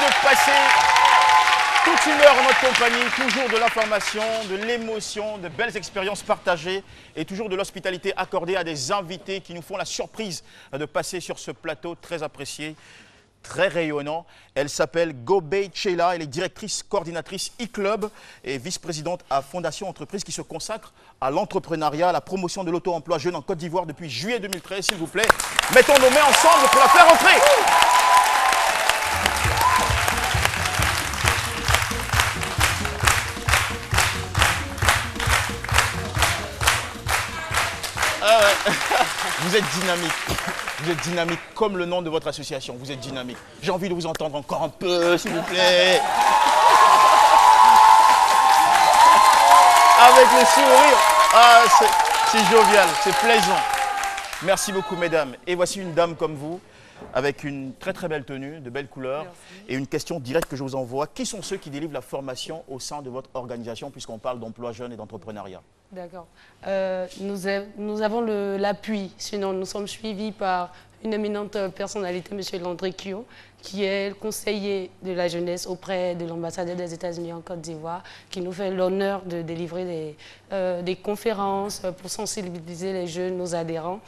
de passer toute une heure en notre compagnie, toujours de l'information, de l'émotion, de belles expériences partagées et toujours de l'hospitalité accordée à des invités qui nous font la surprise de passer sur ce plateau très apprécié, très rayonnant. Elle s'appelle Gobey Chela, elle est directrice coordinatrice e-club et vice-présidente à Fondation Entreprise qui se consacre à l'entrepreneuriat, à la promotion de l'auto-emploi jeune en Côte d'Ivoire depuis juillet 2013. S'il vous plaît, mettons nos mains ensemble pour la faire entrer. Ah ouais. Vous êtes dynamique. Vous êtes dynamique comme le nom de votre association. Vous êtes dynamique. J'ai envie de vous entendre encore un peu, s'il vous plaît. Avec le sourire. Ah, c'est jovial, c'est plaisant. Merci beaucoup, mesdames. Et voici une dame comme vous, avec une très très belle tenue, de belles couleurs. Merci. Et une question directe que je vous envoie. Qui sont ceux qui délivrent la formation au sein de votre organisation, puisqu'on parle d'emploi jeune et d'entrepreneuriat? D'accord. Nous avons l'appui, sinon nous sommes suivis par une éminente personnalité, M. Landry Kyo, qui est le conseiller de la jeunesse auprès de l'ambassadeur des États-Unis en Côte d'Ivoire, qui nous fait l'honneur de délivrer des conférences pour sensibiliser les jeunes, nos adhérents.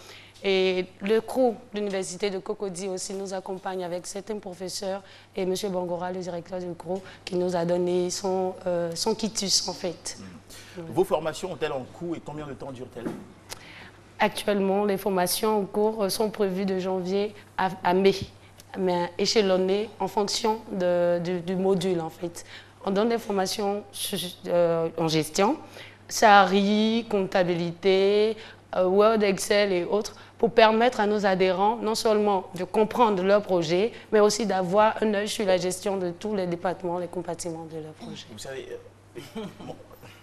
Et le CRO de l'Université de Cocody aussi nous accompagne avec certains professeurs et M. Bangora, le directeur du CRO, qui nous a donné son quitus en fait. Vos formations ont-elles en cours et combien de temps durent-elles? Actuellement, les formations en cours sont prévues de janvier à mai, mais échelonnées en fonction du module en fait. On donne des formations en gestion, SARI, comptabilité, Word, Excel et autres, pour permettre à nos adhérents non seulement de comprendre leur projet, mais aussi d'avoir un œil sur la gestion de tous les départements, les compartiments de leur projet. Vous savez, bon,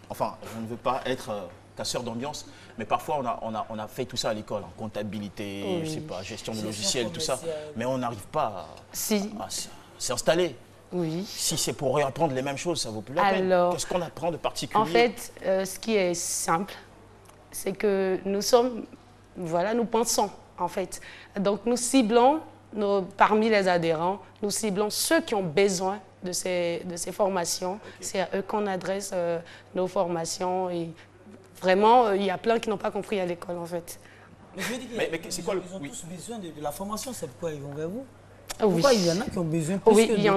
enfin, je ne veux pas être casseur d'ambiance, mais parfois on a fait tout ça à l'école, en comptabilité, oui, je sais pas, gestion de logiciels, tout ça, mais on n'arrive pas à s'installer. Oui. Si c'est pour réapprendre les mêmes choses, ça vaut plus la peine. Qu'est-ce qu'on apprend de particulier? En fait, ce qui est simple, c'est que nous sommes, voilà, nous pensons en fait. Donc nous ciblons, parmi les adhérents, nous ciblons ceux qui ont besoin de ces formations. Okay. C'est à eux qu'on adresse nos formations et vraiment, il y a plein qui n'ont pas compris à l'école en fait. Mais c'est quoi ils ont tous besoin de la formation, c'est pourquoi ils vont vers vous? Oui. Pourquoi il y en a qui ont besoin plus Oui, que il y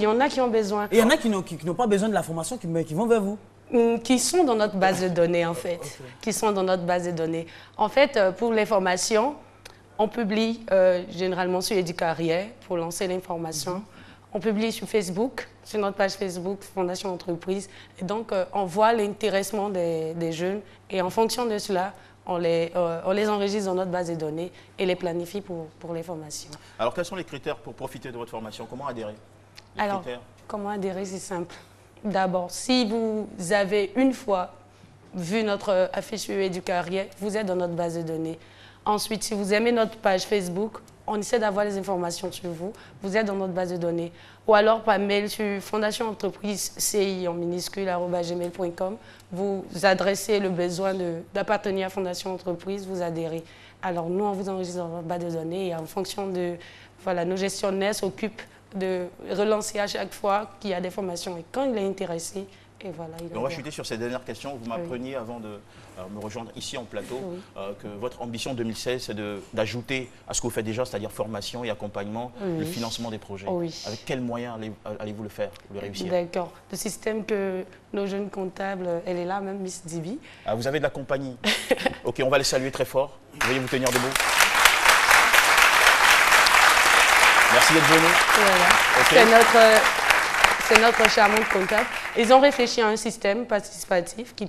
en a qui ont besoin. Et il y en a qui n'ont pas besoin de la formation, qui vont vers vous? Qui sont dans notre base de données, en fait. Okay. Qui sont dans notre base de données. En fait, pour les formations, on publie généralement sur Éducarrière pour lancer l'information. On publie sur Facebook, sur notre page Facebook, Fondation Entreprise. Et donc, on voit l'intéressement des jeunes. Et en fonction de cela, on les enregistre dans notre base de données et les planifie pour les formations. Alors, quels sont les critères pour profiter de votre formation? Comment adhérer? Alors, comment adhérer, c'est simple. D'abord, si vous avez une fois vu notre affiche sur Éducarrière, vous êtes dans notre base de données. Ensuite, si vous aimez notre page Facebook, on essaie d'avoir les informations sur vous. Vous êtes dans notre base de données. Ou alors par mail sur Fondation Entreprise CI en minuscule @gmail.com. Vous adressez le besoin d'appartenir à Fondation Entreprise, vous adhérez. Alors nous, on vous enregistre dans notre base de données et en fonction de, voilà, nos gestionnaires s'occupent de relancer à chaque fois qu'il y a des formations. Et quand il est intéressé, et voilà. On va chuter sur ces dernières questions. Vous m'appreniez avant de me rejoindre ici en plateau que votre ambition 2016, c'est d'ajouter à ce que vous faites déjà, c'est-à-dire formation et accompagnement, le financement des projets. Avec quels moyens allez-vous le faire, le réussir? D'accord. Le système que nos jeunes comptables, elle est là, même Miss Dibi. Ah, vous avez de la compagnie. Ok, on va les saluer très fort. Veuillez vous tenir debout. Merci d'être venu. Voilà. Okay. C'est notre charmante comptable. Ils ont réfléchi à un système participatif qui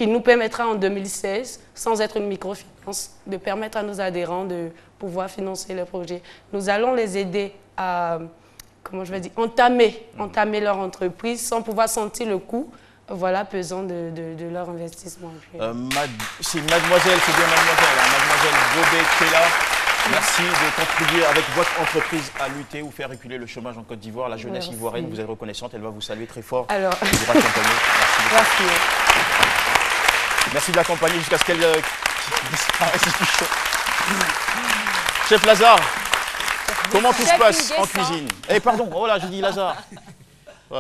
nous permettra en 2016, sans être une microfinance, de permettre à nos adhérents de pouvoir financer le projet. Nous allons les aider à, comment je vais dire, entamer leur entreprise sans pouvoir sentir le coût, voilà, pesant de leur investissement. C'est mademoiselle, c'est bien mademoiselle, hein, mademoiselle Gobey Chela. Merci de contribuer avec votre entreprise à lutter ou faire reculer le chômage en Côte d'Ivoire. La jeunesse ivoirienne vous est reconnaissante, elle va vous saluer très fort. Alors, vous raccompagner. Merci. Merci de l'accompagner jusqu'à ce qu'elle disparaisse. Chef Lazare, Comment tout se passe en cuisine? Eh pardon, oh là, j'ai dit Lazare. Ouais.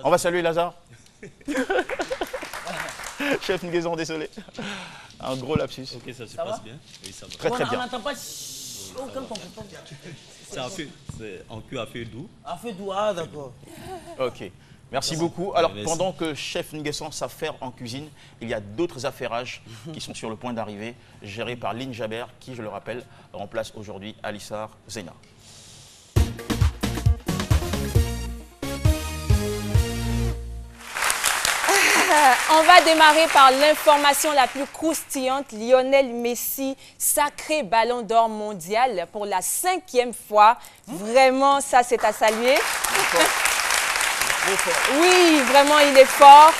On va saluer Lazare. Chef Nguesson, désolé. Un gros lapsus. Ok, ça se passe bien. Oui, ça va. Très très On bien. n'entend pas aucun comprend. C'est en cuit à feu doux. À feu doux, ah d'accord. Ok. Merci beaucoup. Alors, Merci. pendant que Chef Nguesson s'affaire en cuisine, il y a d'autres affairages qui sont sur le point d'arriver, gérés par Lynn Jaber, qui, je le rappelle, remplace aujourd'hui Alissar Zena. On va démarrer par l'information la plus croustillante. Lionel Messi, sacré ballon d'or mondial pour la 5e fois. Vraiment, ça, c'est à saluer. Oui, vraiment, il est fort.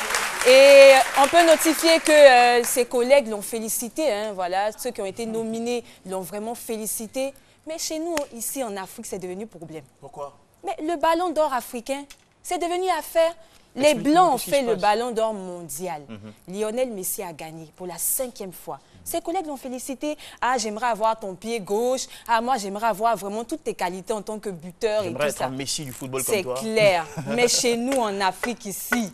Et on peut notifier que ses collègues l'ont félicité. Hein, voilà, ceux qui ont été nominés l'ont vraiment félicité. Mais chez nous, ici en Afrique, c'est devenu problème. Pourquoi? Mais le ballon d'or africain, c'est devenu affaire. Les Blancs ont fait le ballon d'or mondial. Lionel Messi a gagné pour la 5e fois. Ses collègues l'ont félicité. Ah, j'aimerais avoir ton pied gauche. Ah, moi, j'aimerais avoir vraiment toutes tes qualités en tant que buteur et tout ça. J'aimerais être un Messi du football comme toi. C'est clair. Mais chez nous, en Afrique, ici,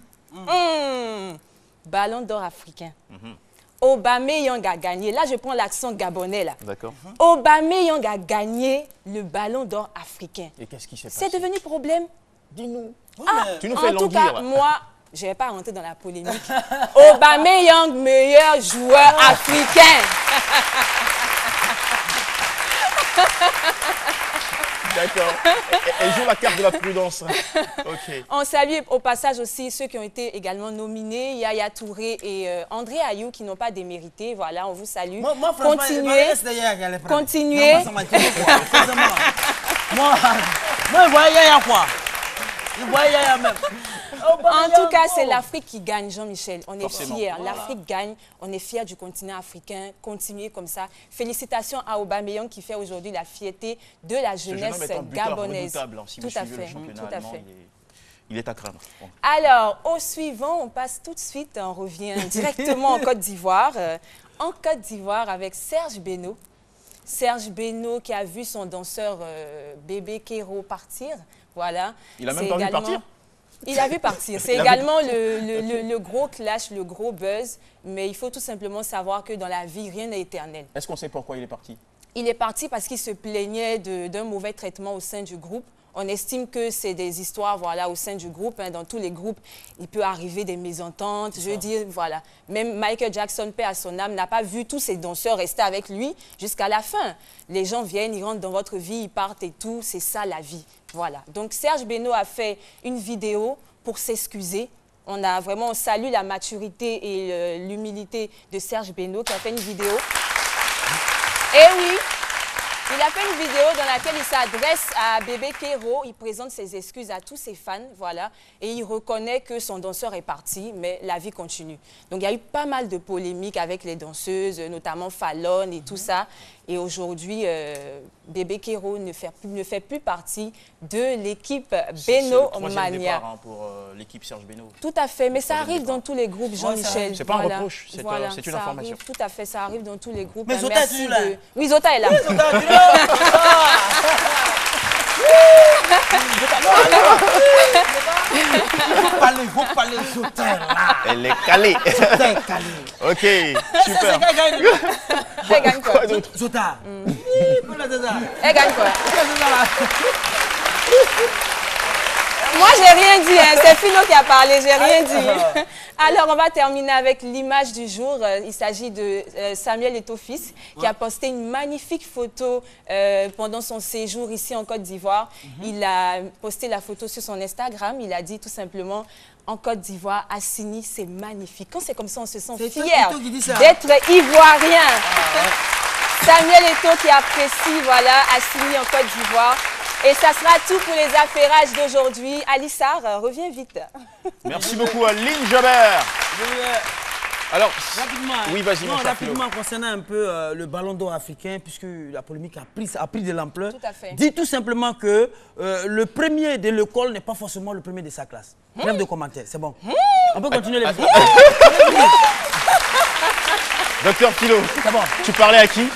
ballon d'or africain. Aubameyang a gagné. Là, je prends l'accent gabonais. D'accord. Aubameyang a gagné le ballon d'or africain. Et qu'est-ce qui s'est passé? C'est devenu problème. Dis-nous. Ah, Tu nous fais en tout languir. cas, moi, je ne vais pas rentrer dans la polémique. Aubameyang, meilleur joueur africain. D'accord. Elle joue la carte de la prudence. Ok. On salue au passage aussi ceux qui ont été également nominés, Yaya Touré et André Ayou, qui n'ont pas démérité. Voilà, on vous salue. Moi franchement, Continuez. Continuez. Moi, je vois Yaya quoi. Je vois Yaya même. En tout cas, c'est l'Afrique qui gagne, Jean-Michel. On est Forcément. fiers. L'Afrique gagne. On est fiers du continent africain. Continuez comme ça. Félicitations à Aubameyang qui fait aujourd'hui la fierté de la Ce jeune jeunesse homme est un buteur gabonaise. redoutable, hein, si vous Tout à suivez le fait. championnat Tout à allemand, fait. il est à craindre. Bon. Alors, au suivant, on passe tout de suite, on revient directement en Côte d'Ivoire. En Côte d'Ivoire avec Serge Beno. Serge Beno qui a vu son danseur Bébé Kéro partir. Voilà. Il a même C'est pas vu également- partir? Il a vu partir. C'est Il a vu- également le gros clash, le gros buzz. Mais il faut tout simplement savoir que dans la vie, rien n'est éternel. Est-ce qu'on sait pourquoi il est parti? Il est parti parce qu'il se plaignait d'un mauvais traitement au sein du groupe. On estime que c'est des histoires, voilà, au sein du groupe. Hein, dans tous les groupes, il peut arriver des mésententes. Je veux dire, voilà. Même Michael Jackson, paix à son âme, n'a pas vu tous ses danseurs rester avec lui jusqu'à la fin. Les gens viennent, ils rentrent dans votre vie, ils partent et tout. C'est ça, la vie. Voilà. Donc, Serge Beno a fait une vidéo pour s'excuser. On salue la maturité et l'humilité de Serge Beno qui a fait une vidéo. Et oui, il a fait une vidéo dans laquelle il s'adresse à Bébé Kéro. Il présente ses excuses à tous ses fans, voilà. Et il reconnaît que son danseur est parti, mais la vie continue. Donc, il y a eu pas mal de polémiques avec les danseuses, notamment Fallon et tout ça. Et aujourd'hui, Bébé Kéro ne fait plus partie de l'équipe Beno C'est le 3e Mania. départ hein, pour l'équipe Serge Beno. Tout à fait, mais ça troisième arrive départ. dans tous les groupes, Jean-Michel. C'est pas un reproche, c'est Voilà, une ça information. arrive, tout à fait, ça arrive dans tous les groupes. Mais Zota est Merci toujours là. Oui, Zota est là. Il faut parler de Zota là. Elle est calée. Zota est calé. Ok, super. Elle gagne quoi? Quoi d'autre? Zota. Elle gagne quoi? Moi, j'ai rien dit, hein. C'est Philo qui a parlé, j'ai rien dit. Alors, on va terminer avec l'image du jour. Il s'agit de Samuel Eto'o-Fils qui a posté une magnifique photo pendant son séjour ici en Côte d'Ivoire. Il a posté la photo sur son Instagram. Il a dit tout simplement, en Côte d'Ivoire, Assini, c'est magnifique. Quand c'est comme ça, on se sent C'est fier Eto'o qui dit ça. d'être ivoirien. Samuel Eto'o qui apprécie, voilà, Assini en Côte d'Ivoire. Et ça sera tout pour les affairages d'aujourd'hui. Alissar, reviens vite. Merci beaucoup à Lynn Jaber. Alors, Rapidement, oui, vas-y, mon cher rapidement concernant un peu le ballon d'or africain, puisque la polémique a pris de l'ampleur. Tout à fait. Dis tout simplement que le premier de l'école n'est pas forcément le premier de sa classe. Même de commentaires, c'est bon. On peut continuer les vidéos. Docteur Philo, C'est bon. tu parlais à qui?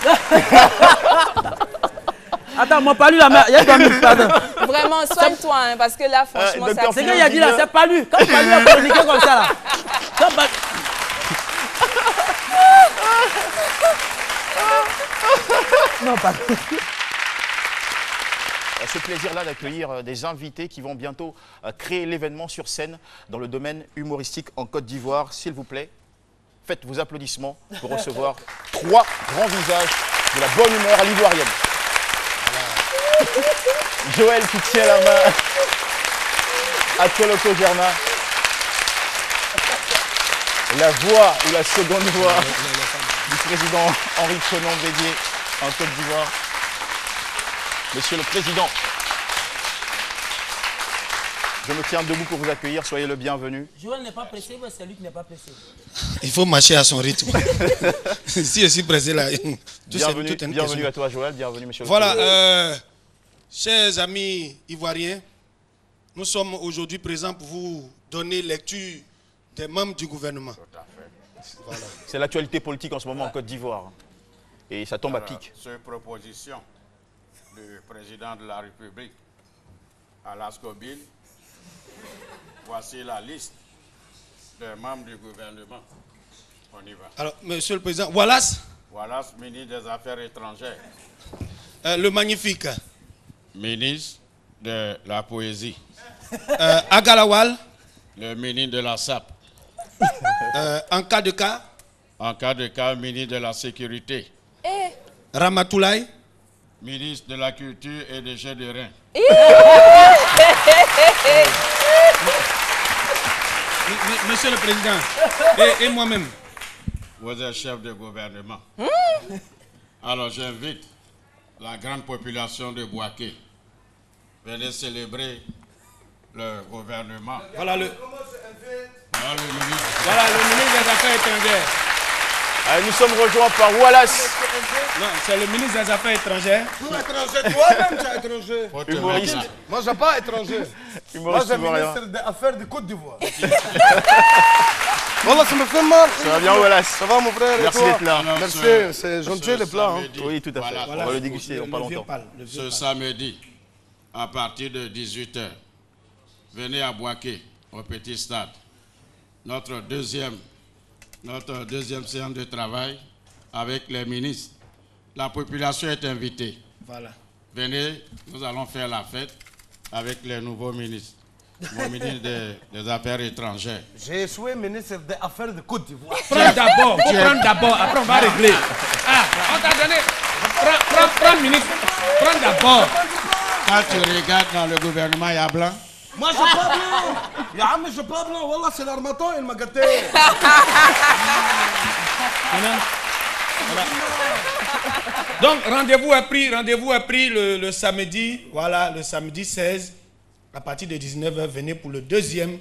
Attends, mon palu, la mère, il y a dormi, pardon. Vraiment, soigne-toi, hein, parce que là, franchement, ça... C'est qu'il a dit là, c'est palu. Quand palu a communiqué comme ça, là. Quand palu... Non, pas. Ce plaisir-là d'accueillir des invités qui vont bientôt créer l'événement sur scène dans le domaine humoristique en Côte d'Ivoire. S'il vous plaît, faites vos applaudissements pour recevoir 3 grands visages de la bonne humeur à l'ivoirienne. Joël qui tient la main à Koloko Germain. La voix ou la seconde voix du président Henri Konan Bédié en Côte d'Ivoire. Monsieur le Président, je me tiens debout pour vous accueillir, soyez le bienvenu. Joël n'est pas pressé, mais c'est lui qui n'est pas pressé. Il faut marcher à son rythme. Si je suis pressé là, bienvenue à toi Joël, bienvenue Monsieur le Président. Président. Chers amis ivoiriens, nous sommes aujourd'hui présents pour vous donner lecture des membres du gouvernement. Voilà. C'est l'actualité politique en ce moment en Côte d'Ivoire. Et ça tombe à pic. Sur proposition du président de la République, Alas Kobil, voici la liste des membres du gouvernement. On y va. Alors, Monsieur le Président, Wallace. Wallace, ministre des Affaires étrangères. Le magnifique. Ministre de la Poésie. Agalawal. Le ministre de la SAP. En cas de cas. En cas de cas, ministre de la Sécurité. Ramatoulaye. Ministre de la Culture et des Jeux de Reins. Monsieur le Président, et moi-même. Vous êtes chef de gouvernement. Alors j'invite la grande population de Bouaké. Venez célébrer le gouvernement. Voilà le ministre des Affaires étrangères. Nous sommes rejoints par Wallace. Non, c'est le ministre des Affaires étrangères. Tout étranger, toi-même tu es étranger. Humoriste. Moi je ne suis pas étranger. Moi je suis ministre des Affaires de Côte d'Ivoire. Voilà, ça me fait mal. Ça va bien Wallace? Ça va mon frère? Merci d'être là. Merci, c'est gentil le plat. Hein. Oui, tout à fait. On va le déguster dans pas longtemps. Ce samedi, à partir de 18h, venez à Bouaké, au Petit Stade. Notre deuxième séance de travail avec les ministres. La population est invitée. Voilà. Venez, nous allons faire la fête avec les nouveaux ministres. Mon ministre des Affaires étrangères. J'ai souhaité ministre des Affaires de Côte d'Ivoire. Prends d'abord, prends d'abord, après on va régler. Ah, on t'a donné. Prends ministre. Prends d'abord. Quand tu regardes dans le gouvernement, il y a blanc. Moi je suis pas blanc. Ya mais je suis pas blanc. Wallah, c'est l'armaton, il m'a gâté. Voilà. Donc rendez-vous est pris le samedi, voilà, le samedi 16, à partir de 19h, venez pour le deuxième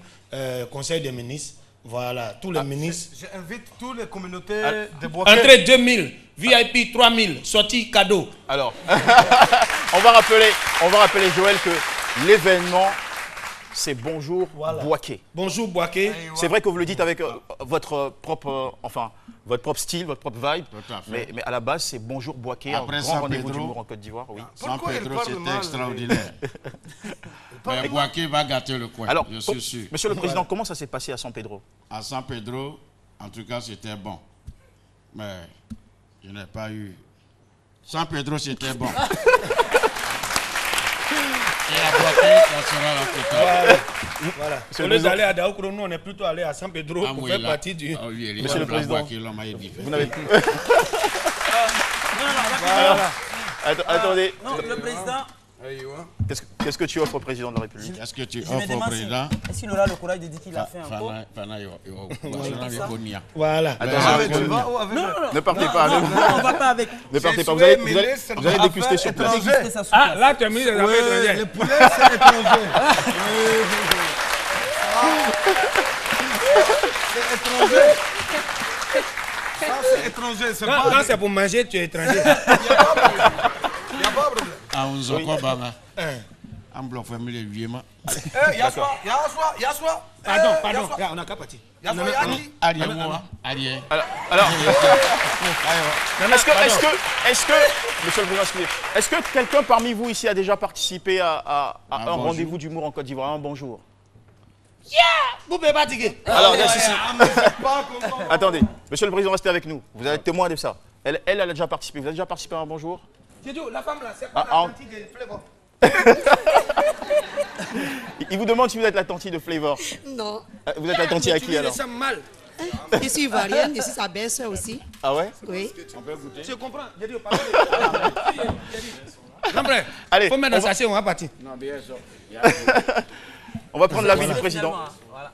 conseil des ministres. Voilà, tous les ministres. J'invite toutes les communautés de Bouaké. Entrée 2000, VIP 3000, sortie cadeau. Alors, on va rappeler Joël que l'événement, c'est Bonjour Bouaké. Bonjour Bouaké. C'est vrai que vous le dites avec votre propre style, votre propre vibe. Tout à fait. Mais à la base, c'est Bonjour Bouaké, un grand rendez-vous d'humour en Côte d'Ivoire. Oui. San Pedro, c'était extraordinaire. Mais Bouaké va gâter le coin, Alors, je suis sûr. Monsieur le Président, comment ça s'est passé à San Pedro? À San Pedro, en tout cas, c'était bon. Mais je n'ai pas eu... San Pedro, c'était bon. Et à Bouaké, ça sera la totale. Voilà. Au lieu d'aller à Daoukro, nous on est plutôt allé à San Pedro pour faire partie du... Monsieur le Président, vous n'avez plus... Attendez. Non, le président... Qu'est-ce que tu offres au président de la République? Qu'est-ce que tu offres au président? Est-ce qu'il aura le courage de dire qu'il a fait encore? Voilà. Ne partez pas. Non, on ne va pas avec. Ne partez pas, vous allez déguster sur place. Ah, là tu as mis les affaires étrangères. Le poulet c'est étranger. C'est étranger. Ça c'est étranger, c'est pas... Quand c'est pour manger, tu es étranger. À Unzoko Banga. en bloc famille les vieux. Pardon, on n'a qu'à partir. Est-ce que, monsieur le président, est-ce que quelqu'un parmi vous ici a déjà participé à un rendez-vous d'humour en Côte d'Ivoire? Un bonjour. Vous pouvez pas dire. Alors, attendez, monsieur le président, restez avec nous. Vous allez être témoin de ça. Elle a déjà participé. Vous avez déjà participé à un bonjour? La femme là, c'est pas la tante de Flavor. Il vous demande si vous êtes la tante de Flavor. Non. Vous êtes la tante à qui alors? Ça mal. Je suis ivoirienne, je suis sa belle-sœur aussi. Ah ouais? Oui. On peut goûter. Je comprends. J'ai dit, allez, faut mettre dans sa chaise, on va partir. Non, bien sûr. On va prendre l'avis du président. Voilà.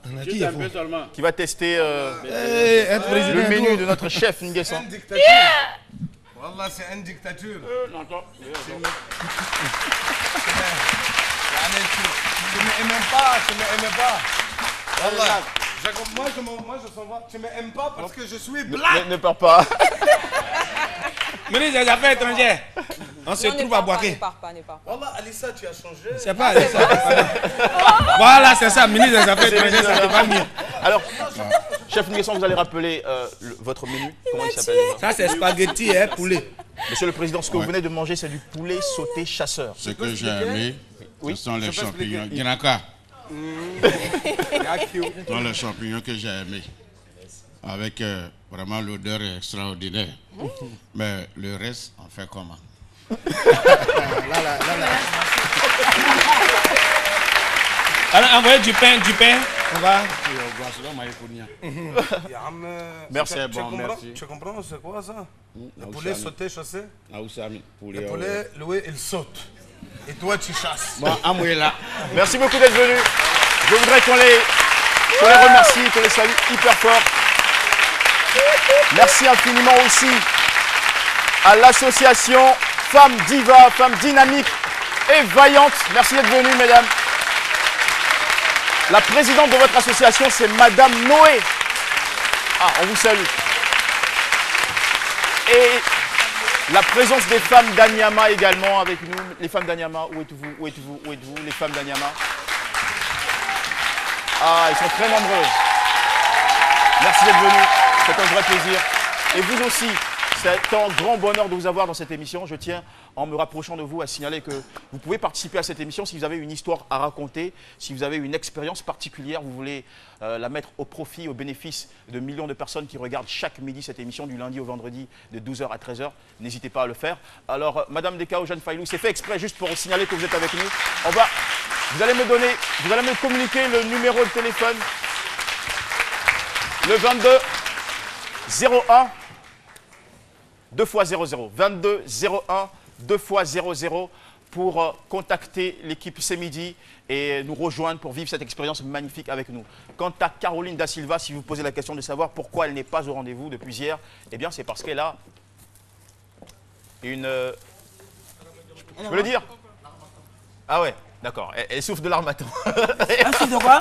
Qui va tester le menu de notre chef Nguessan. Wallah, c'est une dictature. Tu m'aimes pas. Wallah. Moi, je s'en vais. Tu m'aimes pas parce que je suis black. Ne pars pas. Ministre des Affaires étrangères, on se trouve à Boaké. Ne pars pas. Wallah, Alissa, tu as changé. C'est pas Alissa. Voilà, c'est ça, ministre des Affaires étrangères, ça te va mieux. Alors, chef Nguessan, vous allez rappeler votre menu. Comment il s'appelle? Ça, c'est spaghetti, poulet. Monsieur le président, ce que vous venez de manger, c'est du poulet sauté chasseur. Ce que j'ai aimé, ce sont les champignons. Guinaka. Ce sont les champignons que j'ai aimés. Avec vraiment l'odeur extraordinaire. Mais le reste, on fait comment? Alors, envoyez du pain. On va. Merci, bon, merci. Tu comprends, c'est quoi ça? Le poulet sauté chassé? Le poulet loué, il saute. Et toi, tu chasses. Bon, là. Merci beaucoup d'être venu. Je voudrais qu'on les remercie, qu'on les salue hyper fort. Merci infiniment aussi à l'association Femmes Diva, Femmes Dynamiques et Vaillantes. Merci d'être venus, mesdames. La présidente de votre association, c'est Madame Noé. Ah, on vous salue. Et la présence des femmes d'Anyama également avec nous. Les femmes d'Anyama, où êtes-vous? Les femmes d'Anyama. Ah, ils sont très nombreuses. Merci d'être venus. C'est un vrai plaisir. Et vous aussi, c'est un grand bonheur de vous avoir dans cette émission. Je tiens, en me rapprochant de vous, à signaler que vous pouvez participer à cette émission si vous avez une histoire à raconter, si vous avez une expérience particulière, vous voulez la mettre au profit, au bénéfice de millions de personnes qui regardent chaque midi cette émission du lundi au vendredi de 12h à 13h. N'hésitez pas à le faire. Alors, Madame Dekao, Jeanne Failou, c'est fait exprès juste pour signaler que vous êtes avec nous. Vous allez me communiquer le numéro de téléphone. Le 22 01 2 x 00. 22 01 2 x 00 pour contacter l'équipe ce midi et nous rejoindre pour vivre cette expérience magnifique avec nous. Quant à Caroline Da Silva, si vous posez la question de savoir pourquoi elle n'est pas au rendez-vous depuis hier, eh bien c'est parce qu'elle a une... Je peux le dire? Ah ouais, d'accord. Elle souffre de l'armatan. Elle souffre de quoi?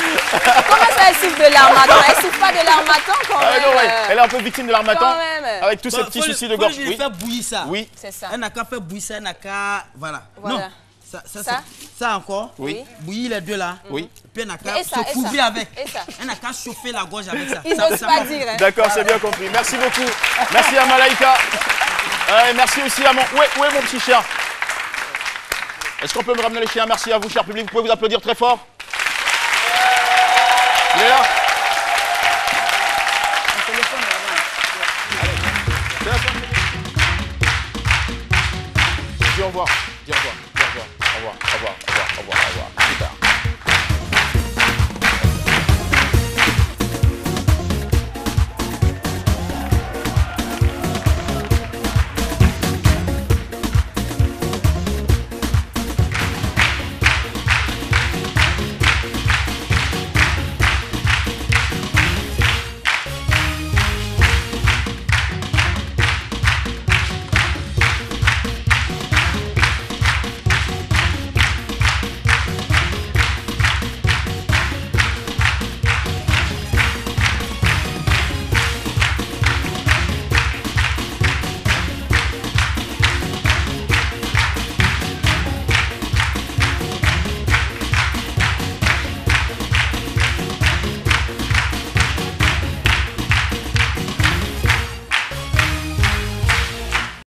Comment ça, elle souffre de l'armatan? Elle souffre pas de l'armatan quand même. Non, ouais. Elle est un peu victime de l'armatan. Avec tous ces petits soucis de gorge. Oui. Faire bouillir ça. Oui. C'est ça. Elle n'a qu'à faire bouillir ça, elle n'a qu'à... Voilà. Voilà. Non. Ça encore. Oui. Bouillir les deux là. Oui. Puis elle n'a qu'à se couvrir avec. Elle n'a qu'à chauffer la gorge avec ça. Ils n'osent pas dire. Hein. D'accord, c'est bien compris. Merci beaucoup. Merci à Malaïka. Merci aussi à mon... Où est mon petit chien? Est-ce qu'on peut me ramener le chien? Merci à vous, cher public. Vous pouvez vous applaudir très fort. Il est là.